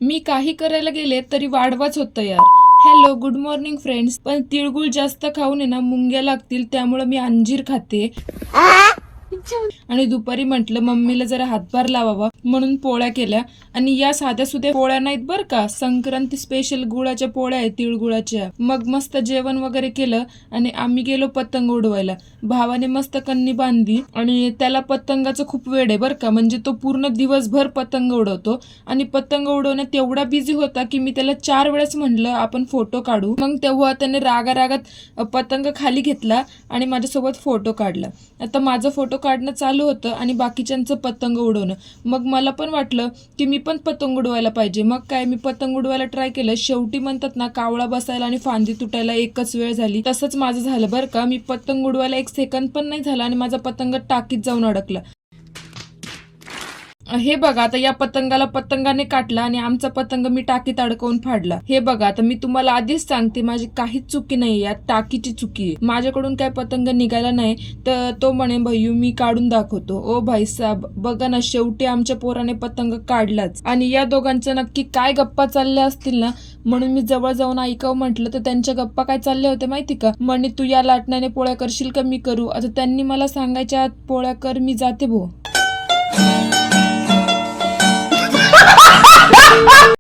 मी काही करायला गेले तरी वाढवाच होतं यार. Hello good morning friends. पण तिळगुळ जास्त खाऊन आहे ना मुंग्या लागतील, त्यामुळे मी अंजीर खाते. आणि दुपारी म्हटलं मम्मीला जरा हातभार लावावा म्हणून पोळ्या केल्या. आणि या साध्या सुध्या पोळ्या नाहीत बर का, संक्रांती स्पेशल गुळाच्या पोळ्या आहेत, तिळगुळाच्या. मग मस्त जेवण वगैरे केलं आणि आम्ही गेलो पतंग उडवायला. भावाने मस्त कन्नी बांधली आणि त्याला पतंगाचं खूप वेड आहे बर का. म्हणजे तो पूर्ण दिवसभर पतंग उडवतो आणि पतंग उडवण्यात एवढा बिझी होता की मी त्याला 4 वेळेस म्हणलं आपण फोटो काढू. मग तेव्हा त्याने रागारागात पतंग खाली घेतला आणि माझ्यासोबत फोटो काढला. आता माझं फोटो काढणं चालू होतं आणि बाकीच्यांचं पतंग उडवणं. मग मला पण वाटलं की मी पण पतंग उडवायला पाहिजे. मग काय मी पतंग उडवायला ट्राय केलं. शेवटी म्हणतात ना, कावळा बसायला आणि फांदी तुटायला एकच वेळ झाली. तसंच माझं झालं बरं का. मी पतंग उडवायला 1 सेकंद पण नाही झाला आणि माझा पतंग टाकीत जाऊन अडकला. हे बघा आता या पतंगाला पतंगाने काटला आणि आमचा पतंग मी टाकीत अडकवून फाडला. हे बघा आता मी तुम्हाला आधीच सांगते, माझी काहीच चुकी नाही, यात टाकीची चुकी आहे. माझ्याकडून काय पतंग निघाला नाही तर तो म्हणे भैयू मी काढून दाखवतो. ओ भाई साहेब बघा ना, शेवटी आमच्या पोराने पतंग काढलाच. आणि या दोघांच्या नक्की काय गप्पा चालल्या असतील ना, म्हणून मी जवळ जाऊन ऐकावं म्हटलं तर त्यांच्या गप्पा काय चालल्या होत्या माहिती का. म्हणे तू या लाटण्याने पोळ्या करशील का मी करू. आता त्यांनी मला सांगायच्या पोळ्या कर, मी जाते भो.